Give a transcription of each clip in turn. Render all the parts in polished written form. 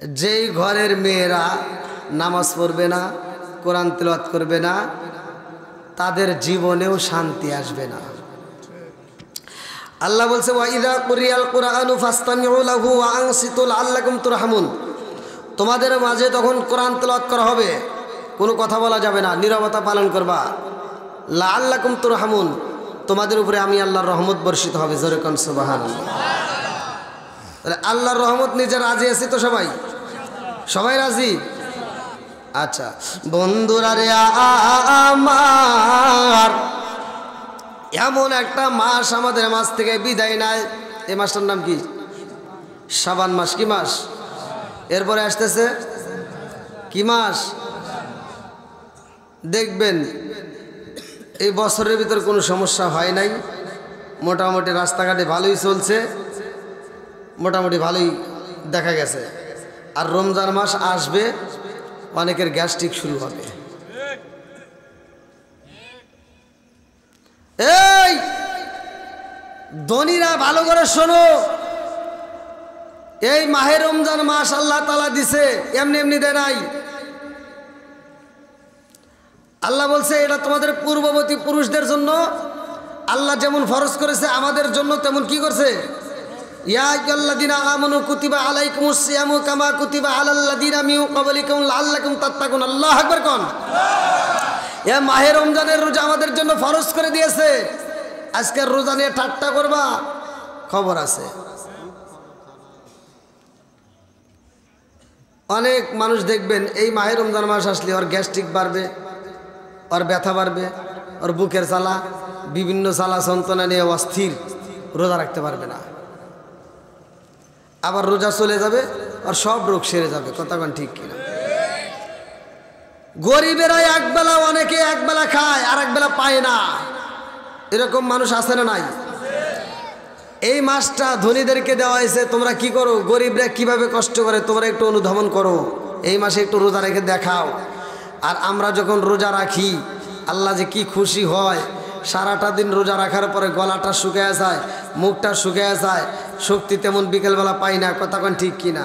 যেই ঘরের মেয়েরা নামাজ পড়বে না, কোরআন তেলাওয়াত করবে না, তাদের জীবনেও শান্তি আসবে না। আল্লাহ বলছে ওয়া ইযা কুরিয়াল কুরআনু ফাসতামিউ লাহু ওয়া আনসিতু লাআল্লাকুম তুরহামুন। তোমাদের মাঝে তখন কোরআন তেলাওয়াত করা হবে, কোনো কথা বলা যাবে না, নীরবতা পালন করবা। লাআল্লাকুম তুরহামুন, তোমাদের উপরে আমি আল্লাহর রহমত বর্ষিত হবে। জোরে কোন সুবহানাল্লাহ। তাহলে আল্লাহর রহমত নিজে রাজি আছি তো? সবাই সবাই রাজি? আচ্ছা বন্ধুরা রে আমার, এমন একটা মাস আমাদের মাস থেকে বিদায় নেয়। এই মাসটার নাম কি? শাবান মাস। কি মাস? এরপরে আসতেছে কি মাস? দেখবেন এই বছরের ভিতর কোনো সমস্যা হয় নাই, মোটামুটি রাস্তাঘাটে ভালোই চলছে, মোটামুটি ভালোই দেখা গেছে। আর রমজান মাস আসবে, অনেকের গ্যাস্ট্রিক শুরু হবে। এই ধনীরা ভালো করে শোনো, এই মাহে রমজান মাস আল্লাহ তাআলা দিছে, এমনি এমনি দেয় নাই। আল্লাহ বলছে এটা তোমাদের পূর্ববর্তী পুরুষদের জন্য আল্লাহ যেমন ফরজ করেছে, আমাদের জন্য তেমন কি করছে? ইয়া আইয়ুহাল্লাযীনা আমানু কুতিবা আলাইকুমুস সিয়ামু কামা কুতিবা আলাল্লাযীনা মিন ক্বাবলিকুম লাআল্লাকুম তাত্তাকুন। আল্লাহু আকবার কোন। এ মাহে রমজানের রোজা আমাদের জন্য ফরজ করে দিয়েছে। আজকের রোজা নিয়ে ঠাট্টা করবা, খবর আছে। অনেক মানুষ দেখবেন এই মাহে রমজান মাস আসলে ওর গ্যাস্ট্রিক বাড়বে, ওর ব্যথা বাড়বে, ওর বুকের জ্বালা, বিভিন্ন জ্বালা যন্ত্রণা নিয়ে অস্থির, রোজা রাখতে পারবে না। আবার রোজা চলে যাবে, আর সব রোগ সেরে যাবে। কথা কোন ঠিক কিনা? গরিবেরা একবেলা, অনেকে একবেলা খায় আর একবেলা পায় না, এরকম মানুষ আছে না নাই? এই মাসটা ধনীদেরকে দেওয়া হয়েছে, তোমরা কি করো, গরিবরা কিভাবে কষ্ট করে তোমরা একটু অনুধাবন করো, এই মাসে একটু রোজা রেখে দেখাও। আর আমরা যখন রোজা রাখি আল্লাহ যে কি খুশি হয়। সারাটা দিন রোজা রাখার পরে গলাটা শুকিয়ে যায়, মুখটা শুকিয়ে যায়, শক্তি তেমন বিকেলবেলা পাই না। কথা কোন ঠিক কিনা?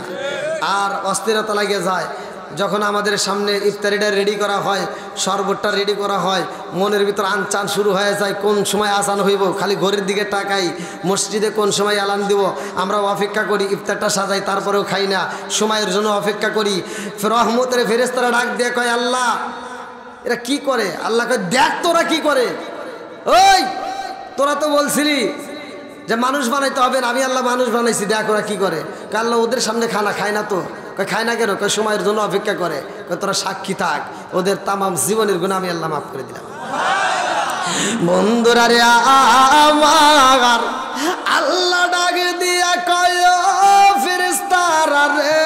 আর অস্থিরতা লাগে যায় যখন আমাদের সামনে ইফতারিটা রেডি করা হয়, শরবতটা রেডি করা হয়, মনের ভিতর আনচান শুরু হয়ে যায়, কোন সময় আজান হইব, খালি ঘরের দিকে তাকাই, মসজিদে কোন সময় আলান দিব। আমরা অপেক্ষা করি, ইফতারটা সাজাই, তারপরেও খাই না, সময়ের জন্য অপেক্ষা করি। রহমতের ফেরেশতারা ডাক দিয়ে কয় আল্লাহ এরা কি করে? আল্লাহ কয় দেখ তোরা কি করে। ওই তোরা তো বলছিলি যে মানুষ বানাইতে হবে না, আমি আল্লাহ মানুষ বানাইছি, দেখ ওরা কি করে। আল্লাহ ওদের সামনে খানা খায় না তো। খায় না কেন? সময়ের জন্য অপেক্ষা করে। তোরা সাক্ষী থাক, ওদের তামাম জীবনের গুনাহ আমি আল্লাহ মাফ করে দিলাম। বন্ধুরা রে আমার, আল্লাহ ডাক দিয়া কয় ফেরেশতারা রে,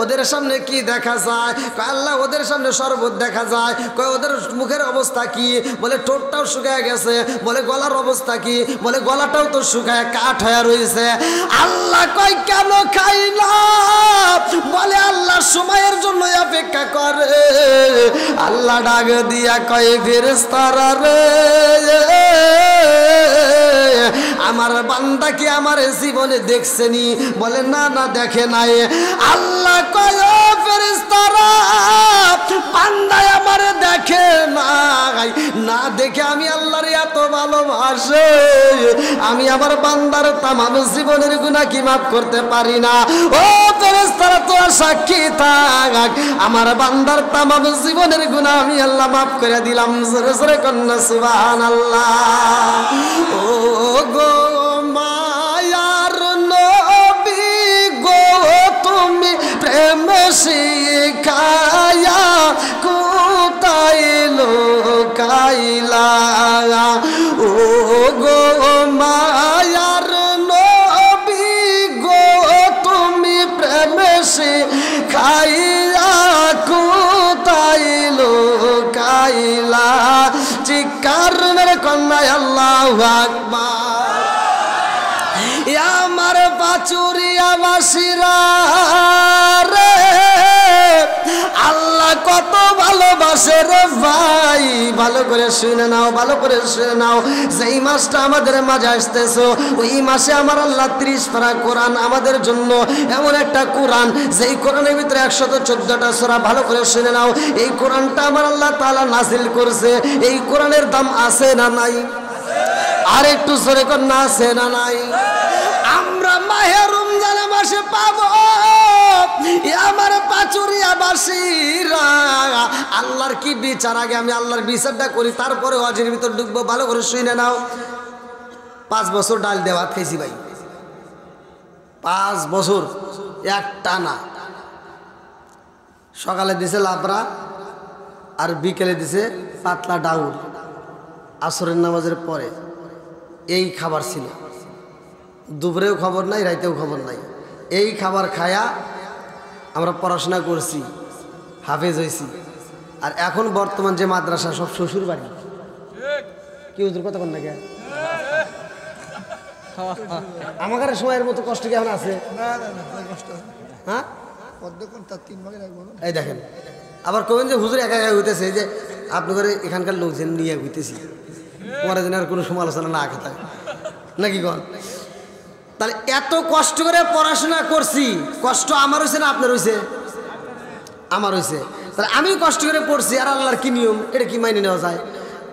ওদের সামনে কি দেখা যায়? আল্লাহ ওদের সামনে শরবত দেখা যায়। কয় ওদের মুখের অবস্থা কি? বলে ঠোঁটটাও শুকায় গেছে। বলে গলার অবস্থা কি? বলে গলাটাও তো শুকায় কাঠ হয়ে রয়েছে। আল্লাহ কয় কেন খাই না? বলে আল্লাহ সময়ের জন্য অপেক্ষা করে। আল্লাহ ডাক দিয়া কয় ফেরেশতারা রে, আমার বান্দা কি আমার জীবনে দেখছেনি? বলে না না দেখে নাই। আল্লাহ কয় ফেরেশতারা বান্দা আমার দেখে নাই, না দেখে আমি আল্লাহর এত ভালোবাসে, আমি আমার বান্দার তামাম জীবনের গুনাহ কি মাফ করতে পারি না? ও ফেরেশতারা তোরা সাক্ষী থাক, আমার বান্দার তামাম জীবনের গুনাহ আমি আল্লাহ মাফ করে দিলাম। জোরে জোরে কন্যা সুবহানাল্লাহ। ও গো মায়ার নবী গো, তুমি প্রেম শিখায়া কোথায় লোকাইলা? ও গো মায়ার নবী গো, তুমি প্রেম শিখায়া কোথায় লোকাইলা? চিৎকার মেরে কন্যা আল্লাহু আকবার। আমার পাচুরিয়া বাসিরা রে, আল্লাহ কত ভালোবাসে মাসের ভাই, ভালো করে শুনে নাও, ভালো করে শুনে নাও। যেই মাসটা আমাদের মাঝে আসতেছো, ওই মাসে আমার আল্লাহ 30 পারা কোরআন আমাদের জন্য, এমন একটা কোরআন যেই কোরআনের ভিতরে 114টা সূরা। ভালো করে শুনে নাও, এই কোরআনটা আমার আল্লাহ তাআলা নাযিল করছে। এই কোরআনের দাম আছে না নাই? আর একটু জোরে কর, না আছে না নাই? আমরা মাহে রমজান মাসে পাবো আমার পাচুরিয়াবাসীরা আল্লাহর কি বিচার। আগে আমি আল্লাহর বিচারটা করি, তারপরে ওয়াজের ভিতর ঢুকবো। ভালো করে শুনে নাও। 5 বছর ডাল দিয়ে ভাত খাইছি ভাই, 5 বছর এক টানা। সকালে দিছে লাবড়া আর বিকেলে দিছে পাতলা ডাউল, আসরের নামাজের পরে। এই খাবার ছিল, দুপুরেও খবর নাই, রাইতেও খবর নাই। এই খাবার খায়া আমরা পড়াশোনা করছি, হাফেজ হয়েছি। আর এখন বর্তমান যে মাদ্রাসা সব শ্বশুর বাড়ি। কি হুজুর কথা কন না কে? আমার সময়ের মতো কষ্ট কি এখন আছে? হ্যাঁ, এই দেখেন আবার কবেন যে হুজুর একা একা হইতেছে, যে আপনি করে এখানকার লোকজন নিয়ে হইতেছি, পরে যেন আর কোনো সমালোচনা না খেতে নাকি কন? তাহলে এত কষ্ট করে পড়াশোনা করছি, কষ্ট আমার হয়েছে না আপনার হয়েছে? আমার হয়েছে। তাহলে আমি কষ্ট করে পড়ছি, আর আল্লাহর কি নিয়ম এটা কি মাইনে নেওয়া যায়?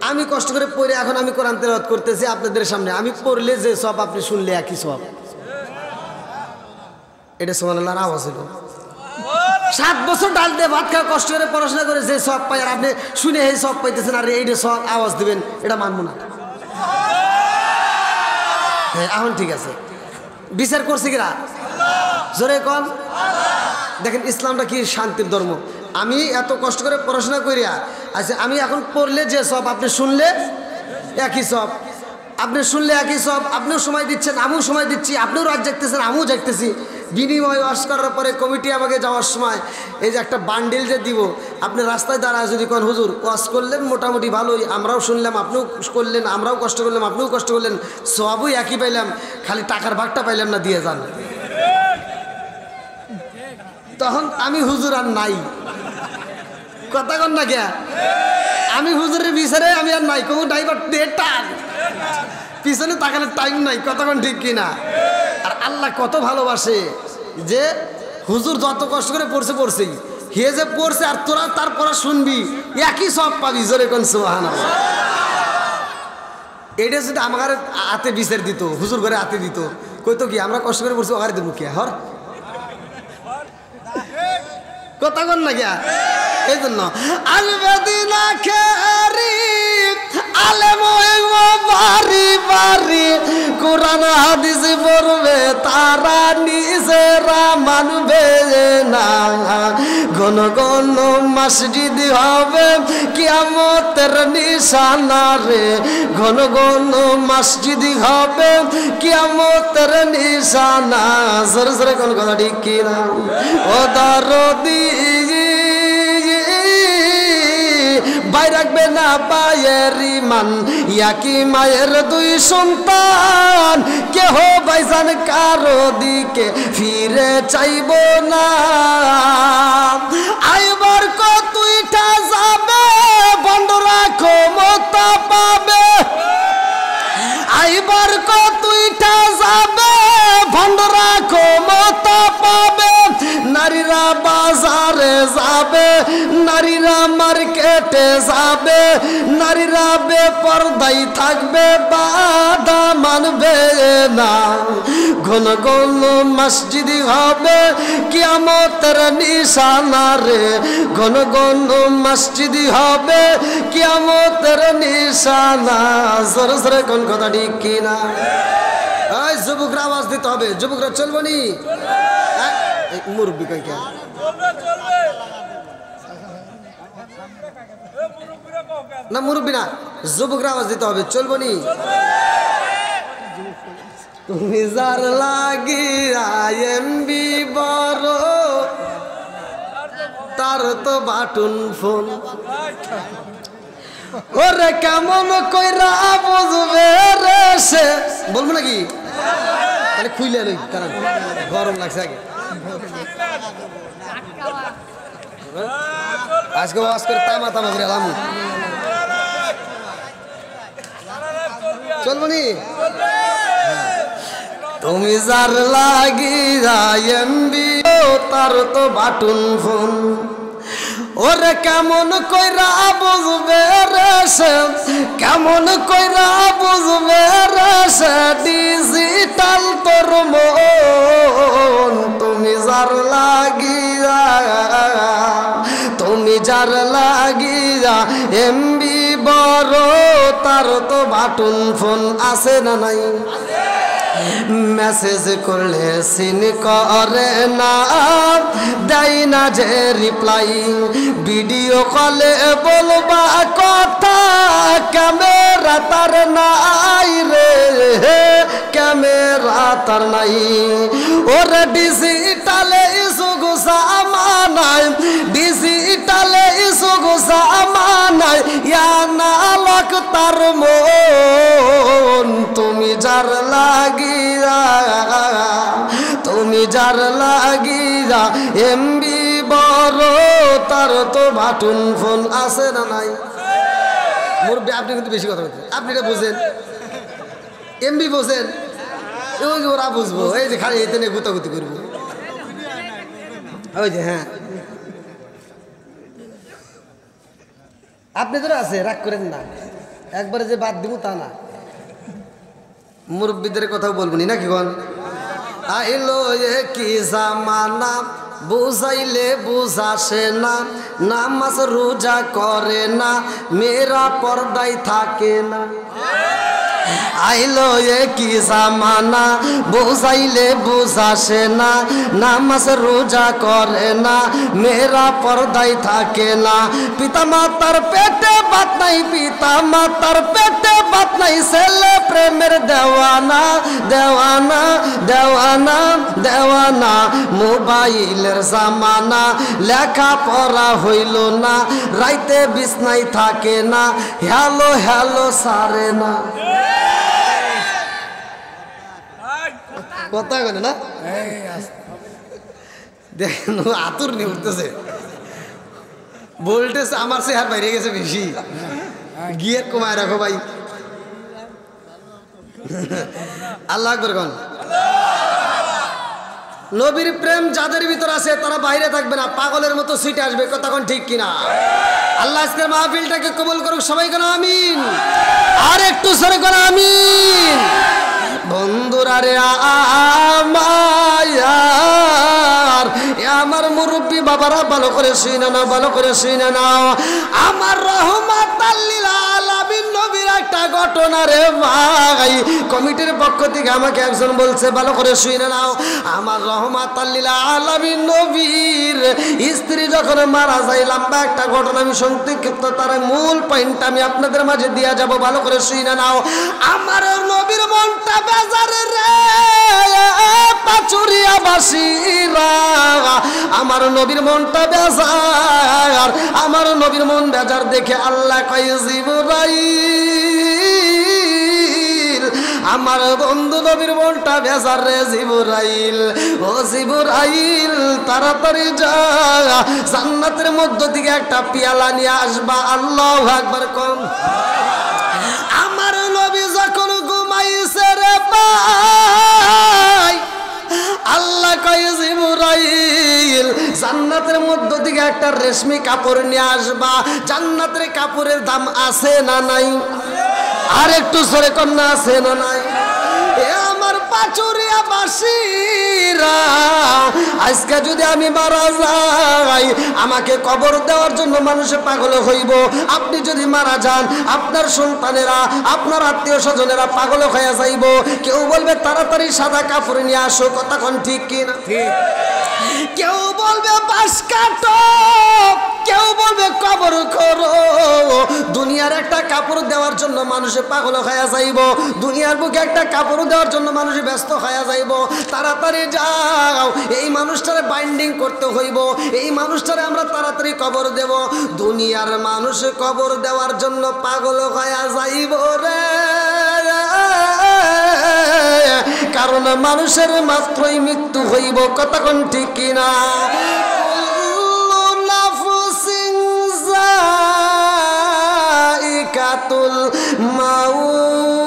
আমি কষ্ট করে পড়ে এখন আমি কোরআন তেলাওয়াত করতেছি আপনাদের সামনে। আমি পড়লে যে সব, আপনি শুনলে একই সব। এটা সুবহানাল্লাহর আওয়াজ হলো। 7 বছর ডাল দিয়ে ভাত খাওয়া কষ্ট করে পড়াশোনা করে যে সব পাই, আর আপনি শুনে এই সব পাইতেছেন, আর এইটা সব আওয়াজ দিবেন, এটা মানবো না। হ্যাঁ, এখন ঠিক আছে। বিচার করছে কিনা জোরে কন? দেখেন ইসলামটা কি শান্তির ধর্ম। আমি এত কষ্ট করে পড়াশোনা করিয়া আচ্ছা, আমি এখন পড়লে যে সব, আপনি শুনলে একই সব। আপনি শুনলে একই সব, আপনিও সময় দিচ্ছেন, আমিও সময় দিচ্ছি, আপনিও রাত জাগতেছেন, আমিও জাগতেছি। বিনিময় ওয়াশ করার পরে কমিটি আমাকে যাওয়ার সময় এই যে একটা বান্ডিল যে দিব, আপনি রাস্তায় দাঁড়ায় যদি কোন হুজুর ওয়াশ করলেন মোটামুটি ভালোই, আমরাও শুনলাম, আপনিও করলেন, আমরাও কষ্ট করলাম, আপনিও কষ্ট করলেন, সবই একই পাইলাম, খালি টাকার ভাগটা পাইলাম না, দিয়ে যান। তখন আমি হুজুর আর নাই, কথা কন না কে? আমি হুজুরের বিচারে আমি আর নাই, কোনো ড্রাইভার টান পিছনে তাকানোর টাইম নাই, কথা কন ঠিক কিনা? আর আল্লাহ কত ভালোবাসে যে হুজুর যত কষ্ট করে পড়ছেই, হে যে পড়ছে আর তোরা তার পড়া শুনবি, একই সব পাবি। জোরে কোন সুবহানাল্লাহ। এটা যদি আমার হাতে বিচার দিত, হুজুর ঘরে হাতে দিত, কইতো কি আমরা কষ্ট করে পড়ছি, ওখানে দেবো কে? হর কথা কন না গিয়া? এই জন্য আলবেদিনা খেরি আলেম বাড়ি বাড়ি কোরআন হাদিস পড়বে, তারা নিজেরা মানবে না। ঘন ঘন মসজিদ হবে কিয়ামতের নিশানা রে, ঘন ঘন মসজিদ হবে কিয়ামতের নিশানা। জোরে জোরে কোন কথা ঠিক কিনা? ও দরদি ভাই রাখবে না পায়ের ইমান, ইয়াকি মায়ের 2 সন্তান, কেহ ভাইজান কারো দিকে ফিরে চাইব না। আইবার কতইটা যাবে, বন্ধরা ক্ষমতা পাবে। আইবার কতইটা যাবে, বন্ধরা ক্ষমতা পাবে। নারীরা বাজারে যাবে, নারীরা মার্কেটে যাবে, নারীরা বেপরদাই থাকবে, বাধা মানবে না। ঘন ঘন মসজিদ হবে কিয়ামতের নিশানা রে, ঘন ঘন মসজিদ হবে কিয়ামতের নিশানা। জোরে জোরে কোন কথা ঠিক কিনা? এই যুবকরা আওয়াজ দিতে হবে, যুবকরা চলবো নি? মুরব্বী কই কে? না মুরব্বী না, যুবকরা আওয়াজ দিতে হবে, চলবো নি? তুমি যার লাগিয়া এমবি বড়, তার তো বাটন ফোন। ওরে কেমন কইরা বুঝবে রে সে, বলবো নাকি? তাহলে খুইলে লই, কারণ গরম লাগছে আগে। আজকে ওয়াজ করে তামা তামা করে এলাম চলবো নি তুমি যার লাগি এমবি তার তো বাটুন ফোন ওরে কেমন কইরা বুঝবে রে সে কেমন কইরা বুঝবে রে সে ডিজিটাল তোর মন তুমি যার লাগিয়া এমবি বড় তার তো বাটুন ফোন আছে না নাই মেসেজ করলে সিন করে না দেয় না যে রিপ্লাই ভিডিও কলে বলবা কথা ক্যামেরা তার নাই রে ক্যামেরা তার নাই ওরে ডিজিটালে ইসুগু সামানাই ডিজিটালে ইসুগু সামানাই ইয়া না লক তার মন তুমি যার তুমি যার লাগিয়া এমবি বড় তার তো বাটুন ফোন আছে না নাই মুরব্বি আপনি কিন্তু বেশি কথা বলছেন আপনি এটা বুঝেন এমবি বোঝেন ওই যে ওরা বুঝবো এই যে খালি এতে নিয়ে গুতাগুতি করবো ওই যে হ্যাঁ আপনি তো আছে রাগ করেন না একবারে যে বাদ দিব তা না মুরব্বীদের কথাও বলবনি নাকি কোন আইলো কি জামানা বুঝাইলে বুঝাসে না নামাজ রোজা করে না মেয়েরা পর্দায় থাকে না আইলো কি জামানা বুঝাইলে বুঝাসে না নামাজ রোজা করে না মেয়েরা পর্দায় থাকে না পিতা মাতার পেটে বাত নাই পিতা মাতার পেটে বাত নাই ছেলে প্রেমের দেওয়ানা দেওয়ানা দেওয়ানা দেওয়ানা মোবাইলের জামানা লেখা পড়া হইল না রাইতে বিছনায় থাকে না হ্যালো হ্যালো সারে না কথা বলে না দেখেন আতুর নিয়ে উঠতেছে ভোল্টেজ আমার সে হার বাইরে গেছে বেশি গিয়ার কমায় রাখো ভাই আল্লাহ আকবার কোন নবীর প্রেম যাদের ভিতর আছে তারা বাইরে থাকবে না পাগলের মতো সিটে আসবে কথা কোন ঠিক কিনা আল্লাহ আজকের মাহফিলটাকে কবুল করুক সবাই কোন আমিন আর একটু সরে কোন আমিন বন্ধুরা রে আমার মুরব্বী বাবারা ভালো করে শুনে নাও ভালো করে শুনে নাও আমার রহমাতাল লিল আলামিন নবীর একটা ঘটনা রে ভাই কমিটির পক্ষ থেকে আমাকে একজন বলছে ভালো করে শুনে নাও আমার রহমাতাল লিল আলামিন নবীর স্ত্রী যখন মারা যায় লম্বা একটা ঘটনা আমি সংক্ষিপ্ত তার মূল পয়েন্ট আমি আপনাদের মাঝে দিয়া যাব ভালো করে শুনে নাও আমার নবীর মনটা বেজার রে পাচুরিয়া বাসীরা আমার নবীর মনটা বেজার আমার নবীর মন বেজার দেখে আল্লাহ কয় জিবরাইল আমার বন্ধু নবীর মনটা বেজার রে জিবরাইল ও জিবরাইল তাড়াতাড়ি যা জান্নাতের মধ্য থেকে একটা পেয়ালা নিয়ে আসবা আল্লাহু আকবার কোন আমার নবী যখন ঘুমাইছে রে ভাই আল্লাহ কয় জিবরাইল জান্নাতের মধ্য থেকে একটা রেশমি কাপড় নিয়ে আসবা জান্নাতের কাপড়ের দাম আছে না নাই আর একটু সরে কন্যা আছে না নাই আমার পাচুরিয়া বাসীরা আজকে যদি আমি মারা যাই আমাকে কবর দেওয়ার জন্য মানুষে পাগল হইব আপনি যদি মারা যান আপনার সন্তানেরা আপনার আত্মীয় স্বজনেরা পাগল হয়ে যাইব কেউ বলবে তাড়াতাড়ি সাদা কাপড় নিয়ে আসো কথা কোন ঠিক কিনা ঠিক কেউ বলবে বাঁশ কাটো কেউ বলবে কবর করো দুনিয়ার একটা কাপড় দেওয়ার জন্য মানুষে পাগল হয়ে যাইব দুনিয়ার বুকে একটা কাপড় দেওয়ার জন্য মানুষে ব্যস্ত হয়ে যাইব তাড়াতাড়ি যাও এই মানুষটারে বাইন্ডিং করতে হইব এই মানুষটারে আমরা তাড়াতাড়ি কবর দেব দুনিয়ার মানুষ কবর দেওয়ার জন্য পাগল হয়ে যাইব রে কারণ মানুষের মাত্রই মৃত্যু হইব কতক্ষণ ঠিক কিনা মালাকুল মাউত।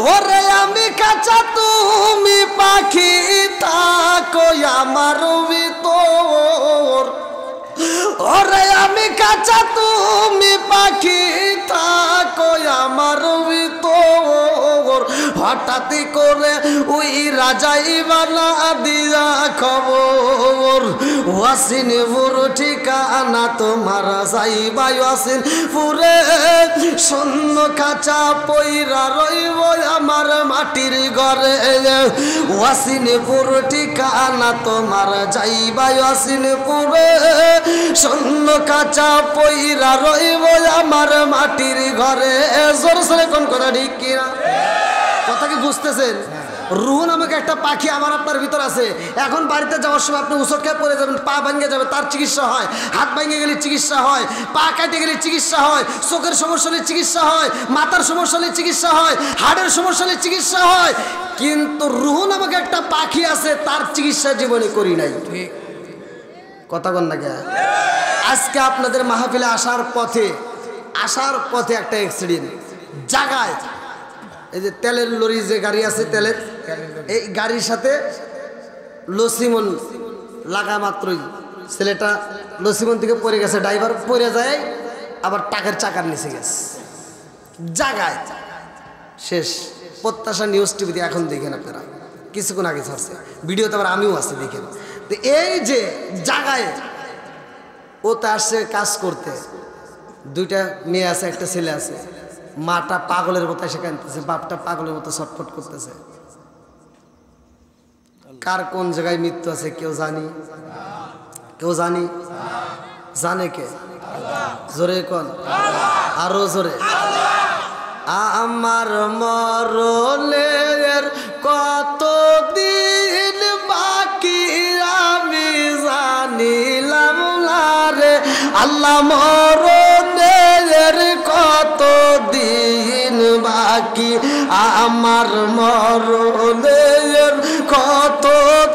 ওরে আমি কাঁচা তুমি পাখি থাকো আমার ভিতর, ওরে আমি কাঁচা তুমি পাখি থাকো আমার ভিতর। হঠাৎ করে ওই রাজাই বানা দিয়া খবর, ওয়াসিনপুর ঠিকানা তোমার যাইবা ওয়াসিনপুরে, শূন্য কাঁচা পইরা রইব আমার মাটির ঘরে। ওয়াসিনপুর ঠিকানা তোমার যাইবা ওয়াসিনপুরে, শূন্য কাঁচা পইরা রইব আমার মাটির ঘরে। জোর সরে কোন কথা ঠিক কিনা? কথা কি বুঝতেছেন? রুহ নামক একটা পাখি আমার আপনার ভিতর আছে। এখন বাড়িতে যাওয়ার সময় আপনি উচট খেয়ে পড়ে যাবেন, পা ভেঙে যাবে, তার চিকিৎসা হয়। হাত ভেঙে গেলে চিকিৎসা হয়, পা কাটে গেলে চিকিৎসা হয়, চোখের সমস্যা হলে চিকিৎসা হয়, মাথার সমস্যা হলে চিকিৎসা হয়, হাড়ের সমস্যা হলে চিকিৎসা হয়। কিন্তু রুহ নামক একটা পাখি আছে, তার চিকিৎসা জীবনে করি নাই। কথা কন না কে? আজকে আপনাদের মাহফিলে আসার পথে একটা অ্যাক্সিডেন্ট জায়গায়, এই যে তেলের লরি যে গাড়ি আছে, তেলের এই গাড়ির সাথে লসিমন লাগা মাত্রই ছেলেটা লসিমন থেকে পড়ে গেছে, ড্রাইভার পড়ে যায়, আবার টাকার চাকার নিচে গেছে জায়গায় শেষ। প্রত্যাশা নিউজ টিভিতে এখন দেখেন আপনারা, কিছুক্ষণ আগে ছাড়ছে ভিডিওতে, আবার আমিও আছি দেখেন। তো এই যে জায়গায় ও তো আসছে কাজ করতে, দুইটা মেয়ে আছে, একটা ছেলে আছে। মাটা পাগলের মতো এসে কাঁদতেছে, বাপটা পাগলের মতো ছটফট করতেছে। কার কোন জায়গায় মৃত্যু আছে কেউ জানি? কেউ জানি? জানে কে? জোরে কোন, আরো জোরে। আমার মরণের কত দিন বাকি আমি জানিলাম না রে আল্লাহ, মরণের কত দিন বাকি আমার, মরণের কত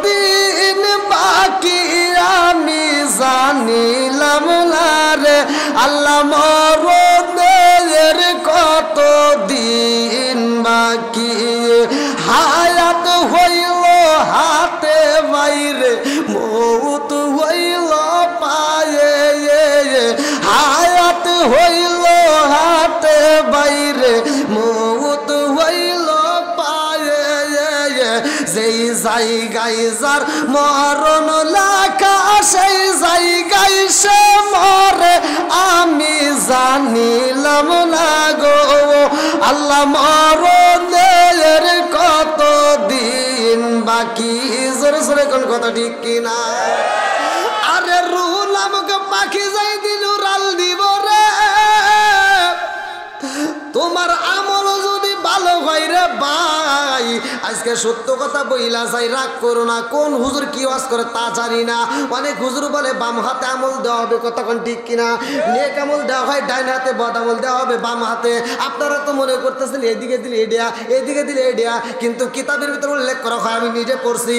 দিন বাকি আমি জানিলাম না রে আল্লাহ, মরণের কত দিন বাকি। হায়াত হইল হাতে বাইরে, মৌত হইল পায়ে, হায়াত হইল হাতে বাইরে, মৌত হইল পায়ে। যেই জায়গায় যার মরণ লেখা সেই জায়গায় সে মরে আমি জানিলাম না গো আল্লাহ, মরণের কত দিন বাকি। জোরে জোরে কোন কথা ঠিক কিনা? আরে রুহ নামক পাখি যাই দিল উড়াল দিব রে, তোমার আমল যদি ভালো হয় রে ভাই। আজকে সত্য কথা বইলা যাই, রাগ করো না। কোন হুজুর কি ওয়াজ করে তা জানি না। অনেক হুজুর বলে বাম হাতে আমল দেওয়া হবে, কথা কোন ঠিক কিনা? নেক আমল দেওয়া হয় ডাইন হাতে, বদ আমল দেওয়া হবে বাম হাতে। আপনারা তো মনে করতেছেন এদিকে দিলে এডিয়া, এদিকে দিলে এডিয়া, কিন্তু কিতাবের ভিতরে উল্লেখ করা হয়, আমি নিজে পড়ছি,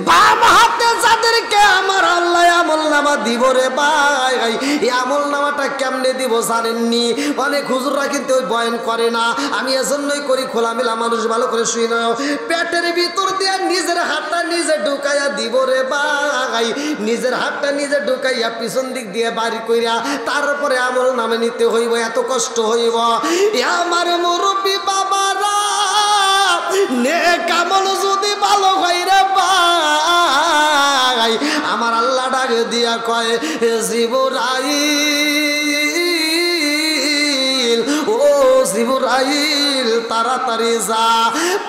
বাম হাতে যাদেরকে আমার আল্লাহ আমল নামা দিব রে ভাই। এই আমল নামাটা কেমনে দিব জানেননি? অনেক হুজুররা কিন্তু ওই বয়ান করে না। আমি এজন্যই করি, খোলামেলা মানুষ ভালো করে শুই না, পেটের ভিতর দিয়ে নিজের হাতটা নিজে ঢুকাইয়া দিব রে ভাই। নিজের হাতটা নিজে ঢুকাইয়া পিছন দিক দিয়ে বাড়ি কইরা তারপরে আমল নামে নিতে হইব, এত কষ্ট হইব। আমার মুরব্বী বাবারা, নেক আমল যদি ভালো হয় রে ভাই, আমার আল্লাহ ডাকে দিয়া কয় জিবরাইল, ও জিবরাইল তাড়াতাড়ি যা,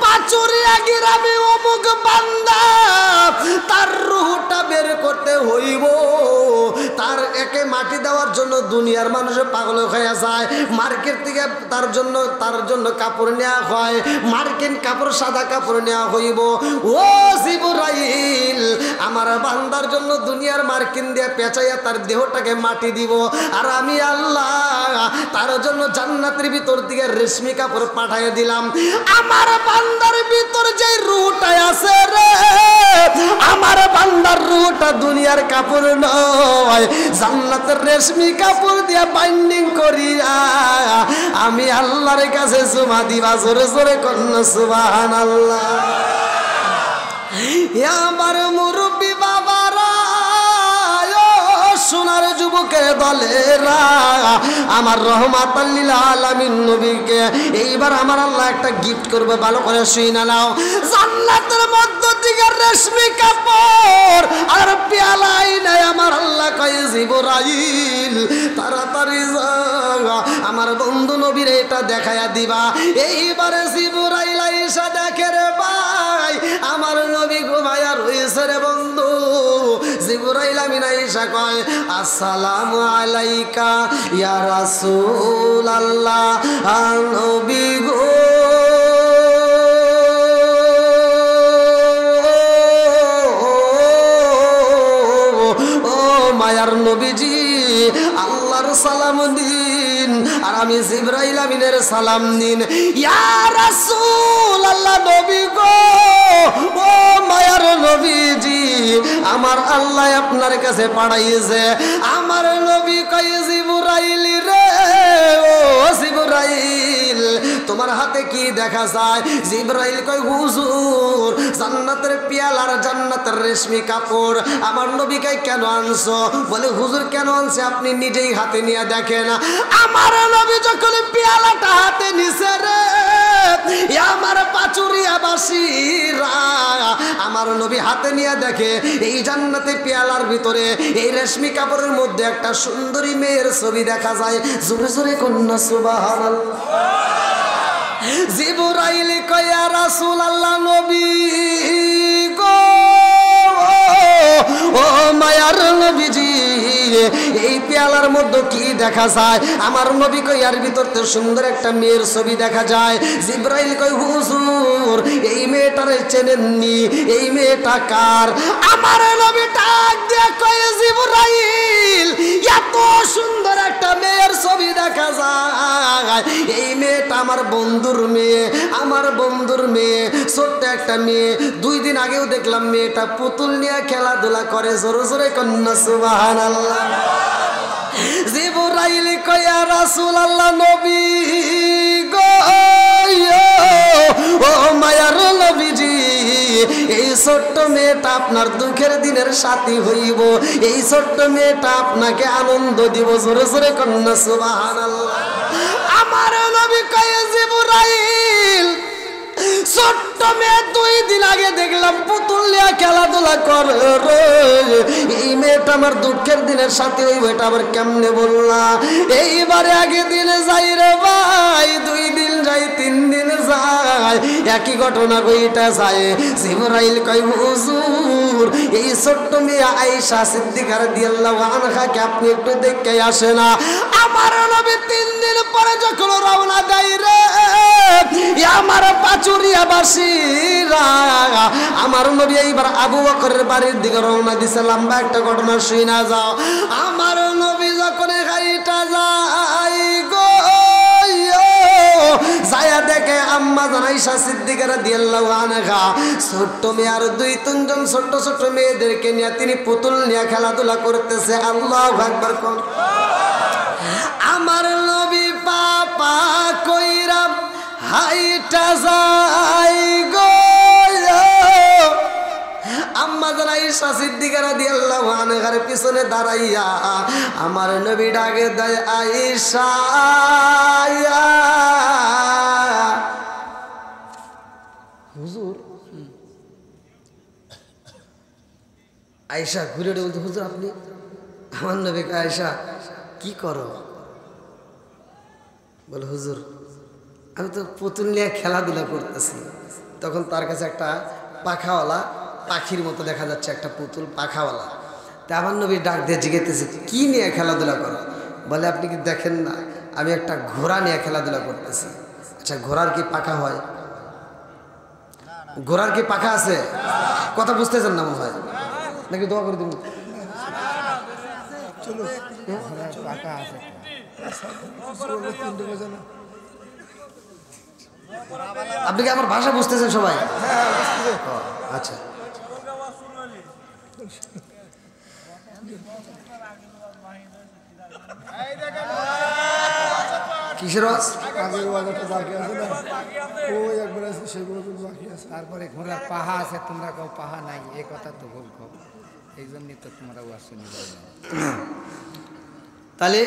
পাচুরিয়া গিরামে অমুক বান্দা তার রূহটা বের করতে হইব। তার একে মাটি দেওয়ার জন্য দুনিয়ার মানুষে পাগল হয়ে যায়। মার্কেট থেকে তার জন্য কাপড় নেওয়া হয়, মার্কেট কাপড় সাদা কাপড় নেওয়া হইব। ও জিবরাইল, আমার বান্দার জন্য দুনিয়ার মার্কিন দিয়ে পেঁচাইয়া তার দেহটাকে মাটি দিব, আর আমি আল্লাহ তার জন্য জান্নাতের ভিতর থেকে রেশমি কাপড় পাঠাই দিলাম, আমার বান্দার ভিতর যে রূহটা আছে রে, আমার বান্দার রূহটা দুনিয়ার কাপড় নয়, জান্নাতের রেশমি কাপড় দিয়ে বাইন্ডিং করিয়া আমি আল্লাহর কাছে জমা দিবা। জোরে জোরে কন্যা সুবহানাল্লাহ। আমার মুরব্বী বাবারা, সোনার যুবকের দলেরা, আমার রহমাতাল লিল আলামিন নবীকে এইবার আমার আল্লাহ একটা গিফট করবে, ভালো করে শুনে নাও। জান্নাতের মধ্য থেকে রেশমি কাপড় আর পেয়ালাই নাই, আমার আল্লাহ কয় জিবরাইল তাড়াতাড়ি যা আমার বন্ধু নবীর এটা দেখায়া দিবা। এইবারে জিবরাইল আইসা দেখে রে ভাই আমার নবী ঘুমায়া রয়েছে রে বন্ধু। জিবরাইল আমিন আইসা কয় আসসালামু আলাইকা ইয়া রাসূলুল্লাহ, নবী গো ও মায়ার নবীজি, আল্লাহর সালাম দিন আর আমি জিবরাইল আমিনের সালাম দিন। ইয়া রাসূলুল্লাহ, নবী গো ও মায়ার নবীজি, আমার আল্লাহ আপনার কাছে পাঠাইছে। আমার নবী কয় জিবরাইল রে, ও জিবরাইল তোমার হাতে কি দেখা যায়? জিবরাইল কয় হুজুর জান্নাতের পেয়ালার জান্নাতের রেশমি কাপড়। আমার নবী কয় কেন আনছো? বলে হুজুর কেন আনছে আপনি নিজেই হাতে নিয়ে দেখেন। আমার নবী যখন পেয়ালাটা হাতে নিছে রে, আমার পাচুরিয়া বাসীরা আমার নবী হাতে নিয়ে দেখে এই জান্নাতে পেয়ালার ভিতরে এই রেশমি কাপড়ের মধ্যে একটা সুন্দরী মেয়ের ছবি দেখা যায়। জোরে জোরে কন্যা সুবহানাল্লাহ। জিবরাইল কয় ইয়া রাসূলুল্লাহ, নবী গো ও মায়ার নবীজি, এই পেয়ালার মধ্যে কি দেখা যায়? আমার নবী কই এর ভিতর তো সুন্দর একটা মেয়ের ছবি দেখা যায়। জিবরাইল কই হুজুর এই মেয়েটারে চেনেননি? এই মেয়েটা কার? আমার নবী ডাক দিয়ে কই জিবরাইল এত সুন্দর একটা মেয়ের ছবি দেখা যায়, এই মেয়েটা আমার বন্ধুর মেয়ে, আমার বন্ধুর মেয়ে, ছোট্ট একটা মেয়ে। 2 দিন আগেও দেখলাম মেয়েটা পুতুল নিয়ে খেলাধুলা করে। জোরে জোরে কন্যা সুবহানাল্লাহ। জিবরাইল কয় ইয়া রাসূলুল্লাহ, নবী গো ও মায়ার নবীজি, এই ছোট্ট মেয়েটা আপনার দুঃখের দিনের সাথী হইব, এই ছোট্ট মেয়েটা আপনাকে আনন্দ দিব। জোরে জোরে কন্যা সুবহানাল্লাহ। আমার নবী কয় জিবরাইল ছোট্ট মেয়ে 2 দিন আগে দেখলাম পুতুল নিয়ে খেলাধুলা করে, এই মেয়েটা আমার দুঃখের দিনের সাথে হইব, এটা আবার কেমনে বললা? এইবারে আগে দিনে যাই রে ভাই, 2 দিন যাই, 3 দিন যায়, একই ঘটনা কইটা যায়। জিবরাইল কয় হুজুর এই ছোট্ট মেয়ে আয়েশা সিদ্দিকা রাদিয়াল্লাহু আনহাকে আপনি একটু দেখে আসে না? আমার নবী 3 দিন পরে যখন রওনা দেয় রে, আমার পাচুরিয়া বাসীরা আমার নবী এইবার আবু বকরের বাড়ির দিকে রওনা দিছে। লম্বা একটা ঘটনা শুনা যাও। আমার নবী যখন হাইটা যায় গো, যায়া দেখে আম্মা জান আয়েশা সিদ্দিকা রাদিয়াল্লাহু আনহা ছোট্ট মেয়ে আর 2-3 জন ছোট্ট ছোট্ট মেয়েদেরকে নিয়ে তিনি পুতুল নিয়ে খেলাধুলা করতেছে। আল্লাহু আকবার কোন। আমার নবী পাপা কইরা হাইটা যাই গো, আম্মা জান আয়েশা সিদ্দিকা রাদিয়াল্লাহু আনহার পিছনে দাঁড়াইয়া আমার নবী ডাকে দেয় আয়েশা। হুজুর আয়েশা ঘুরে বলতে হুজুর আপনি? আমার নবীকে আয়েশা কি করো? বলে হুজুর আমি তো পুতুল নিয়ে খেলাধুলা করতেছি। তখন তার কাছে একটা পাখাওয়ালা পাখির মতো দেখা যাচ্ছে, একটা পুতুল পাখাওয়ালা। তা আমার নবী ডাক দিয়ে জিজ্ঞেস কি নিয়ে খেলাধুলা করো? বলে আপনি কি দেখেন না আমি একটা ঘোড়া নিয়ে খেলাধুলা করতেছি। আচ্ছা ঘোড়ার কি পাখা হয়? ঘোড়ার কি পাখা আছে? কথা বুঝতেছেন না মনে হয়, নাকি দোয়া করে দিব? আপনি কি আমার ভাষা বুঝতেছেন সবাই? আচ্ছা, কিসের ওয়াজ? তারপরে ঘোড়ার পাহা আছে, তোমরা কেউ পাহা নাই, এ কথা তো ভুল কও, এই জন্যই তো তোমরা ওয়াজ শুনি। তাহলে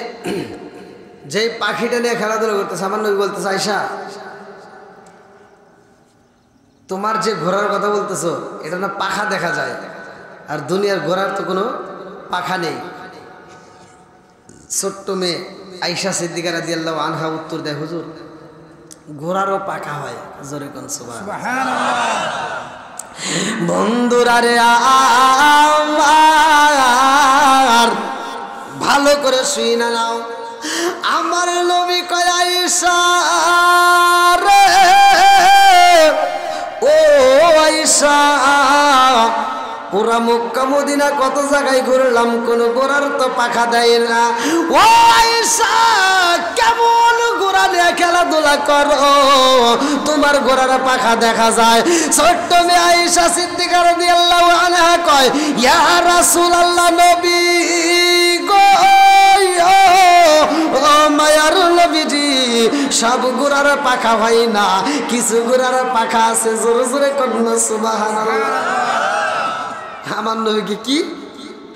যেই পাখিটা নিয়ে খেলাধুলা করতেছে, আমার নবী বলতেছে, আয়েশা তোমার যে ঘোড়ার কথা বলতেছো এটা না পাখা দেখা যায়, আর দুনিয়ার ঘোড়ার তো কোনো পাখা নেই। ছোট্ট মেয়ে আয়েশা সিদ্দিকা রাদিয়াল্লাহু আনহা উত্তর দেয়, হুজুর ঘোড়ারও পাখা হয়। জোরে কোন সুবহানাল্লাহ। বন্ধুরা রে আমার ভালো করে শুই না নাও, আমার নবী কয় আয়েশা রে, ও আয়েশা পুরা মক্কা মদিনা কত জায়গায় ঘুরলাম, কোন ঘোড়ার তো পাখা দেয় না। ও আয়েশা কেমন ঘোড়া নিয়ে খেলাধুলা করো, তোমার ঘোড়ার পাখা দেখা যায়। ছোট্ট মেয়ে আয়েশা সিদ্দিকা রাদিয়াল্লাহু আনহা কয়, ইয়া রাসূলুল্লাহ, নবী গো, ও মায়ার নবীজি, সব ঘোড়ার পাখা হয় না, কিছু ঘোড়ার পাখা আছে। জোরে জোরে কন্যা সুবহানাল্লাহ। আমার নবীকে কি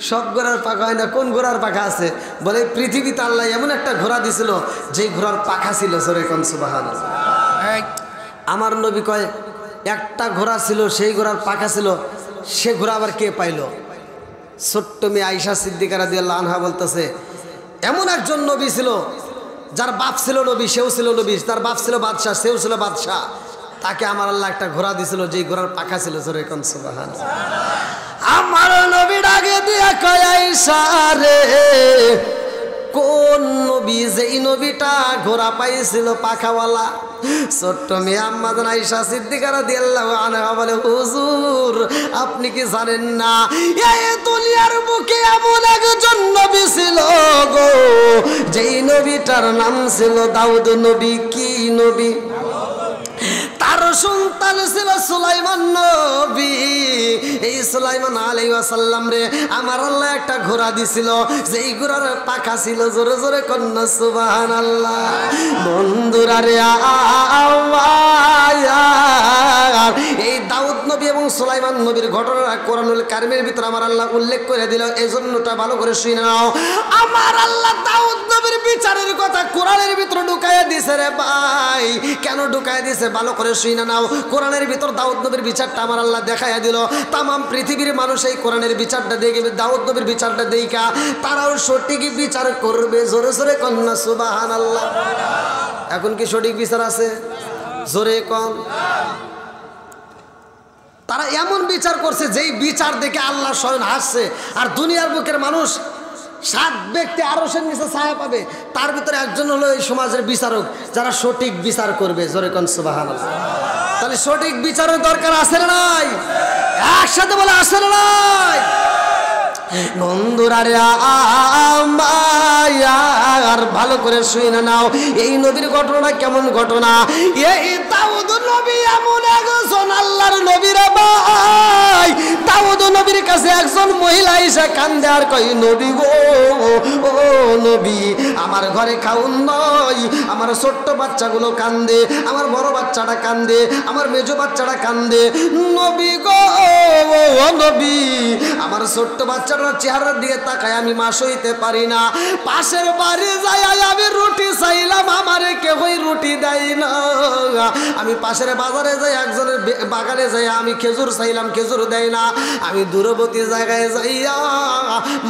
সব ঘোড়ার পাখা হয় না? কোন ঘোড়ার পাখা আছে? বলে পৃথিবীতে আল্লাহ এমন একটা ঘোড়া দিছিল যে ঘোড়ার পাখা ছিল। জোরে কোন সুবহানাল্লাহ। আমার নবী কয় একটা ঘোড়া ছিল, সেই ঘোড়ার পাখা ছিল, সে ঘোড়া আবার কে পাইল? ছোট্ট মেয়ে আয়েশা সিদ্দিকা রাদিয়াল্লাহু আনহা বলতেছে, এমন একজন নবী ছিল যার বাপ ছিল নবী, সেও ছিল নবী, তার বাপ ছিল বাদশাহ, সেও ছিল বাদশাহ, তাকে আমার আল্লাহ একটা ঘোড়া দিছিল যেই ঘোড়ার পাখা ছিল। জোরে কোন সুবহানাল্লাহ। আমার নবী ডাকে দিয়া কয়, আয়েশা রে, কোন নবী যেই নবীটা ঘোড়া পাইছিল পাখাওয়ালা? ছোট্ট মেয়ে আম্মা জান আয়েশা সিদ্দিকা রাদিয়াল্লাহু আনহা বলে, হুজুর আপনি কি জানেন না এই দুনিয়ার বুকে এমন একজন নবী ছিল গো, যেই নবীটার নাম ছিল দাউদ নবী। কি নবী? তার সন্তান ছিল সুলাইমান নবী। এই সুলাইমান আলাইহিস সালাম রে আমার আল্লাহ একটা ঘোড়া দিছিল, যেই ঘোড়ার পাখা ছিল। জোরে জোরে কন্যা সুবহানাল্লাহ। বন্ধুরা রে এই দাউদ নবী এবং সুলাইমান নবীর ঘটনা কোরআনুল কারীমের ভিতরে আমার আল্লাহ উল্লেখ করে দিল, এই জন্যটা ভালো করে শুনে নাও। আমার আল্লাহ দাউদ নবীর বিচারের কথা কোরআনের ভিতরে ঢুকাইয়া দিছে রে ভাই। কেন ঢুকাইয়া দিছে ভালো করে শুনে নাও। কোরআনের ভিতর দাউদ নবীর বিচারটা আমার আল্লাহ দেখাইয়া দিল। তামাম পৃথিবীর মানুষ এই কোরআনের বিচারটা দেখবে, দাউদ নবীর বিচারটা দেখা তারাও সঠিক বিচার করবে। জোরে জোরে কন্যা সুবহানাল্লাহ। এখন কি সঠিক বিচার আছে? জোরে কন। তারা এমন বিচার করছে যেই বিচার দেখে আল্লাহ স্বয়ং হাসছে, আর দুনিয়ার বুকের মানুষ 7 ব্যক্তি আরশের নিচে ছায়া পাবে, তার ভিতরে একজন হলো এই সমাজের বিচারক, যারা সঠিক বিচার করবে। জোরে কোন সুবহানাল্লাহ। তাহলে সঠিক বিচারের দরকার আছে না নাই? একসাথে বলে আছে না নাই? বন্ধুরা রে আর ভালো করে শুনে নাও, এই নবীর ঘটনা কেমন ঘটনা। এই দাউদ নবী এমন একজন আল্লাহর নবী রে ভাই। দাউদ নবীর কাছে একজন মহিলা এসে কান্দে আর কই, নবী গো, ও নবী, আমার ঘরে খাউন নয়, আমার ছোট্ট বাচ্চাগুলো কান্দে, আমার বড় বাচ্চাটা কান্দে, আমার মেজো বাচ্চাটা কান্দে। নবী গো, ও নবী, আমার ছোট্ট বাচ্চাটা চেহারার দিকে তাকায় আমি মা সইতে পারি না। পাশের বাড়ি যাই আমি রুটি চাইলাম, আমারে কেউই রুটি দেয় না। আমি পাশের বাজারে যাই, একজনের বাগানে যাই আমি খেজুর চাইলাম, খেজুর দেয় না। আমি দূরবর্তী জায়গায় যাইয়া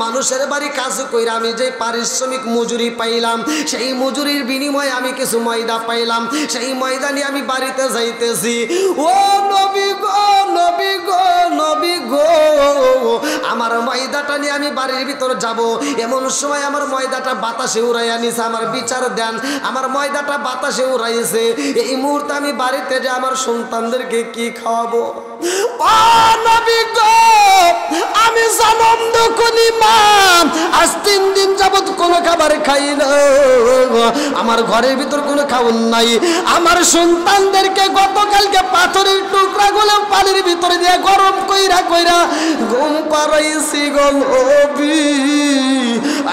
মানুষের বাড়ি কাজ কইরা আমি যে পারিশ্রমিক মজুরি পাইলাম, সেই মজুরির বিনিময়ে আমি কিছু ময়দা পাইলাম, সেই ময়দা নিয়ে আমি বাড়িতে যাইতেছি। ও নবী গো, নবী গো, নবী গো, গো আমার ময়দাটা নিয়ে আমি বাড়ির ভিতর যাব। এমন সময় আমার ময়দাটা বাতাসে উড়াইয়া নিছে। আমার বিচার দেন, আমার ময়দাটা বাতাসে উড়াইছে। এই মুহূর্তে আমি বাড়িতে যে আমার সন্তানদেরকে কি খাওয়াবো? ও নবী গো, আমি জনম দুকুনি মা, আজ 3 দিন যাবত কোনো খাবার খাই না। আমার ঘরের ভিতর কোনো খাবার নাই। আমার সন্তানদেরকে গতকালকে পাথরের টুকরাগুলো পানির ভিতরে দিয়ে গরম কইরা কইরা ঘুম পাড়াইছি গো নবী।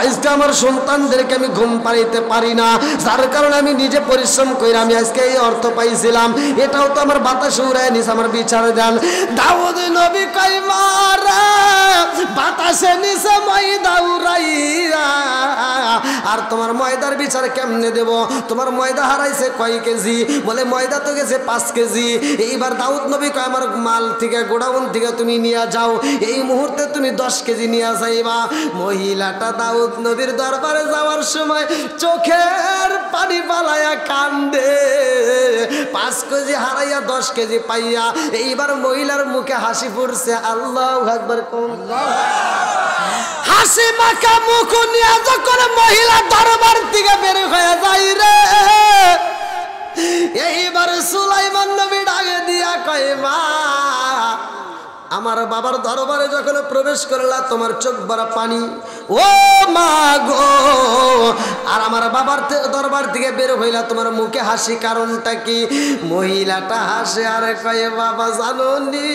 আজকে আমার সন্তানদেরকে আমি ঘুম পাড়াইতে পারি না, যার কারণে আমি নিজে পরিশ্রম কইরা আমি আজকে এই অর্থ পাইছিলাম। এটাও তো আমার বাতাসে উড়ায় নিছে। আমার বিচার দেন। দাউদ নবী কই মারা বাতাসে নিছে ময়দা উড়াইয়া, আর তোমার ময়দার বিচার কেমনে দেব? তোমার ময়দা হারাইছে কয় কেজি? বলে ময়দা তো গেছে 5 কেজি। এইবার দাউদ নবী কয় আমার মাল থেকে গোডাউন থেকে তুমি নিয়ে যাও, এই মুহূর্তে তুমি 10 কেজি নিয়ে যাইবা। মহিলাটা দাউদ নবীর দরবারে যাওয়ার সময় চোখের পানি পালায়া কান্দে। 5 কেজি হারাইয়া 10 কেজি পাইয়া এইবার মহিলার মুখে হাসি ফুটছে। আল্লাহু আকবার কোন হাসি মাখা মুখ নিয়ে যখন মহিলা দরবার থেকে বের হয়ে যায় রে, এইবার সুলাইমান নবী ডাকে দিয়া কয় মা, আমার বাবার দরবারে যখন প্রবেশ করলা তোমার চোখ ভরা পানি, ও মা গো, আর আমার বাবার দরবার থেকে বের হইলা তোমার মুখে হাসি, কারণটা কি? মহিলাটা হাসে আর কয় বাবা জানোনি,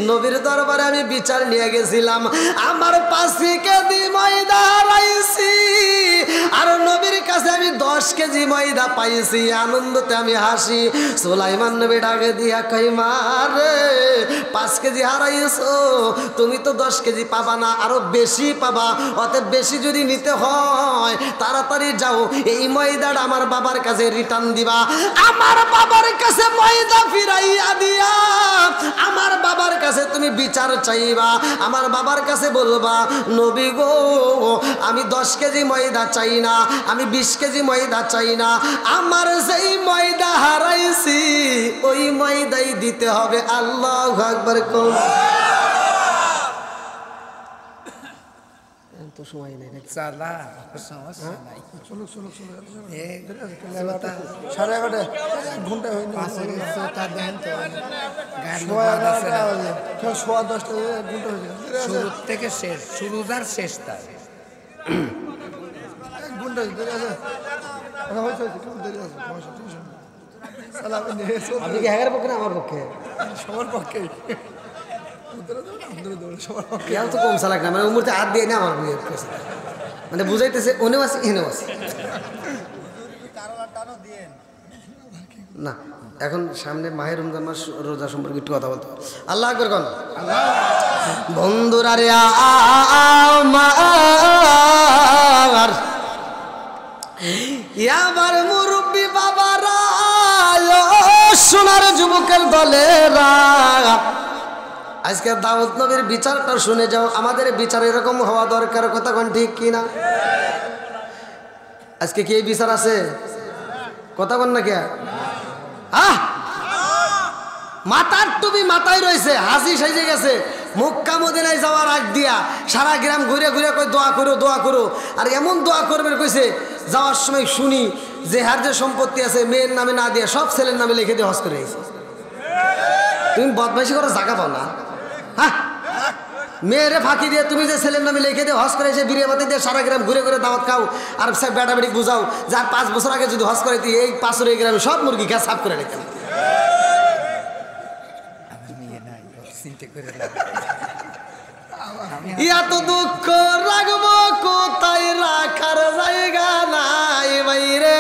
নবীর দরবারে আমি বিচার নিয়ে গেছিলাম, আমার 5 কেজি ময়দা হারাইছি, আর নবীর কাছে আমি 10 কেজি ময়দা পাইছি। আনন্দতে আমি হাসি। সুলাইমান নবী ডাকে দিয়া কই মা রে, 5 কেজি হারাইছো, তুমি তো 10 কেজি পাবা না, আরো বেশি পাবা। অতএব বেশি যদি নিতে হয় তাড়াতাড়ি যাও, এই ময়দাটা আমার বাবার কাছে রিটার্ন দিবা। আমার বাবার কাছে ময়দা ফিরাইয়া দিয়া আমার বাবার কাছে তুমি বিচার চাইবা। আমার বাবার কাছে বলবা নবী গো, আমি 10 কেজি ময়দা চাই না, আমি 20 কেজি ময়দা চাই না, আমার যেই ময়দা হারাইছি ওই ময়দাই দিতে হবে। আল্লাহু আকবার কোন তো সময় নেই চালা সমস্যা নাই। সাড়ে 11টা ঘন্টা হয়নি, 5 দেন তো সোয়া 10টা ঘন্টা হয়ে শুরু থেকে শেষ, শুরু যার শেষ তার 1 ঘন্টা দেরি আছে। হয়েছে দেরি আছে, আপনি কি হ্যাগের পক্ষে না আমার পক্ষে? সবার পক্ষে সবার পক্ষে কেউ তো কম চালাক না, মানে মুহূর্তে হাত দিয়ে না আমার বইয়ের কাছে, মানে বুঝাইতেছে ওনেও আছে এনেও আছে না। এখন সামনে মাহে রমজান মাস, রোজা সম্পর্কে একটু কথা বলতে। আল্লাহ আকবার কোন বন্ধুরা রে আমার, আমার মুরব্বী বাবারা, সোনার যুবকের দলেরা, আজকে দাউদ নবীর বিচারটা শুনে যাও। আমাদের বিচার এরকম হওয়া দরকার, কথা কোন ঠিক কিনা? আজকে কি এই বিচার আছে? কথা কোন না কে? মাথার টুপি মাথায় রয়েছে, হাসি সেজে গেছে, মক্কা মদিনায় যাওয়ার আগ দিয়া সারা গ্রাম ঘুরে ঘুরে কই দোয়া করো দোয়া করো। আর এমন দোয়া করবে কইছে, যাওয়ার সময় শুনি যে হার যে সম্পত্তি আছে মেয়ের নামে না দিয়ে সব ছেলের নামে লিখে দিয়ে হজ করে গেছে। তুমি বদমাইশি করো, জায়গা পাও না? হ্যাঁ, মেয়েরে ফাঁকি দিয়ে তুমি যে ছেলের নামে লিখে দিয়ে হজ করে এসে বিরিয়া বাতি দিয়ে সারা গ্রাম ঘুরে ঘুরে দাওয়াত খাও, আর বেটা বেটি বুঝাও যে আর 5 বছর আগে যদি হজ করে এই 5 এই গ্রামে সব মুরগি ঘা সাফ করে নিতাম। এত দুঃখ রাখবো কোথায়, রাখার জায়গা নাই বাইরে,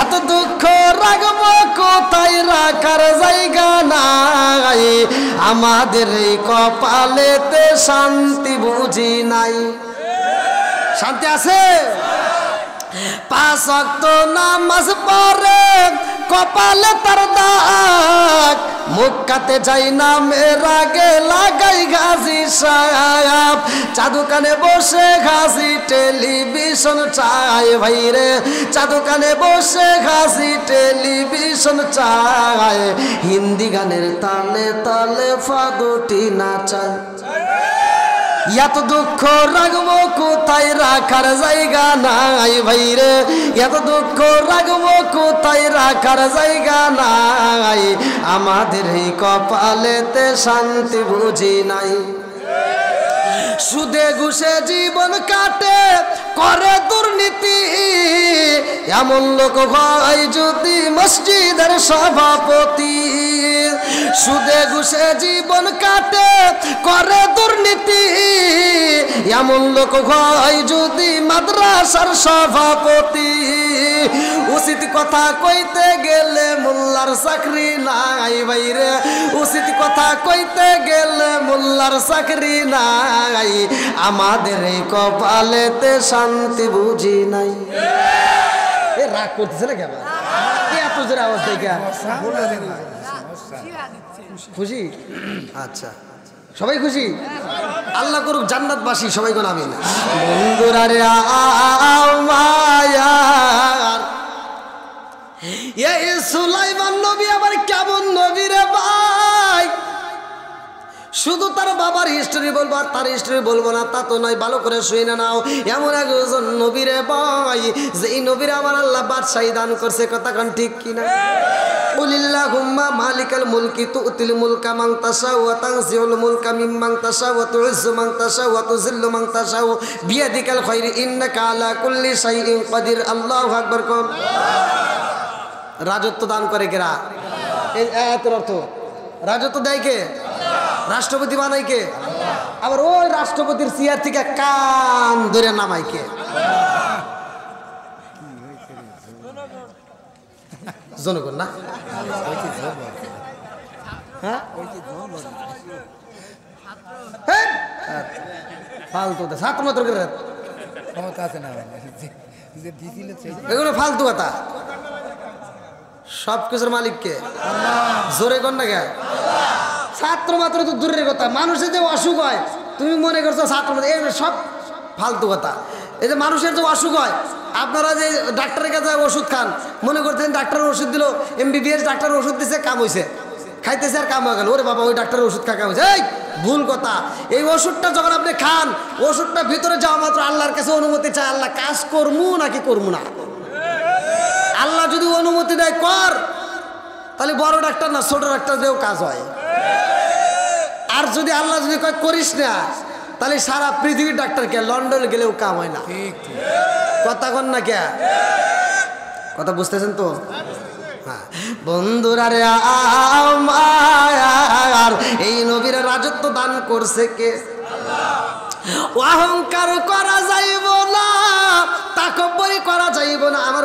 এত দুঃখ রাখবো কোথায়, রাখার জায়গা নাই, আমাদের এই কপালেতে শান্তি বুঝি নাই। শান্তি আছে? 5 ওয়াক্ত নামাজ পড়ে কপালে তার দাগ, মুখ মক্কাতে যাই না মেরাগে লাগাই গাজী সাহেব, চা দোকানে বসে ঘাসি টেলিভিশন চাই ভাইরে, চা দোকানে বসে ঘাসি টেলিভিশন চাই, হিন্দি গানের তালে তালে ফাদুটি নাচায়। এত দুঃখ রাখবো কোথায় রাখার জায়গা নাই ভাইরে, এত দুঃখ রাখবো কোথায় রাখার জায়গা নাই, আমাদের এই কপালেতে শান্তি বুঝি নাই। সুদে ঘুষে জীবন কাটে করে দুর্নীতি, এমন লোক হয় যদি মসজিদের সভাপতি। সুদে ঘুষে জীবন কাটে করে দুর্নীতি, এমন লোক হয় যদি মাদ্রাসার সভাপতি। উচিত কথা কইতে গেলে মোল্লার চাকরি নাই ভাইরে, উচিত কথা কইতে গেলে মোল্লার চাকরি নাই, আমাদের এই কপালেতে শান্তি বুঝি নাই। এ রাগ করতেছে না কেমন এত জোরে আওয়াজ দেখে? খুশি? আচ্ছা সবাই খুশি? আল্লাহ করুক জান্নাতবাসী সবাই কোন আমিন। বন্ধুরা রে মায়ার এই সুলাইমান নবী আবার কেমন নবী রে ভাই, শুধু তার বাবার হিস্টরি বলবো আর তার হিস্টরি বলবো না তা তো নয়, ভালো করে শুনে নাও। এমন একজন নবী রে ভাই যেই নবীরে আমার আল্লাহ বাদশাহী দান করছে, কথা কোন ঠিক কিনা? কুলিল্লাহুম্মা মালিকাল মুলকি তুতিল মুলকা মান তাশা ওয়া তানজিউল মুলকা মিম্মান তাশা ওয়া তুইজ্জু মান তাশা ওয়া তুযিল্লু মান তাশা বিয়াদিকাল খায়র ইন্নাকা আলা কুল্লি শাইইন কাদির। আল্লাহু আকবার। কোন রাজত্ব দান করে কেরা? এই আয়াতের অর্থ রাজত্ব দেয় কে? রাষ্ট্রপতি বানাই কে? আবার ওই রাষ্ট্রপতির চেয়ার থেকে কান ধরে নামাই কে? জনগণ না? হ্যাঁ ফালতু ছাত্র মাত্র ক্ষমতা আছে না এগুলো ফালতু কথা। সব কিছুর মালিককে জোরে কর না কে? ছাত্র মাত্র তো দূরের কথা, মানুষের যে অসুখ হয় তুমি মনে করছো ছাত্র মাত্র, এগুলো সব ফালতু কথা। এই যে মানুষের যে অসুখ হয়, আপনারা যে ডাক্তারের কাছে ওষুধ খান, মনে করতেন ডাক্তারের ওষুধ দিল, MBBS ডাক্তারের ওষুধ দিছে, কাম হয়েছে, খাইতেছে আর কাম হয়ে গেল, ওরে বাবা ওই ডাক্তারের ওষুধ খা কাম হয়েছে। এই ভুল কথা। এই ওষুধটা যখন আপনি খান, ওষুধটা ভিতরে যাওয়া মাত্র আল্লাহর কাছে অনুমতি চায়, আল্লাহ কাজ করমু নাকি করমু না। আল্লাহ যদি অনুমতি দেয় কর, তাহলে বড় ডাক্তার না ছোট ডাক্তার দিয়েও কাজ হয়। আর যদি আল্লাহ যদি কয় করিস না, তাহলে সারা পৃথিবীর ডাক্তারকে লন্ডনে গেলেও কাম হয় না। কথা কন না কে? কথা বুঝতেছেন তো? হ্যাঁ বন্ধুরা রে আমার এই নবীর রাজত্ব দান করছে কে? অহংকার করা যাইব না, তাকব্বরি করা যাইব না। আমার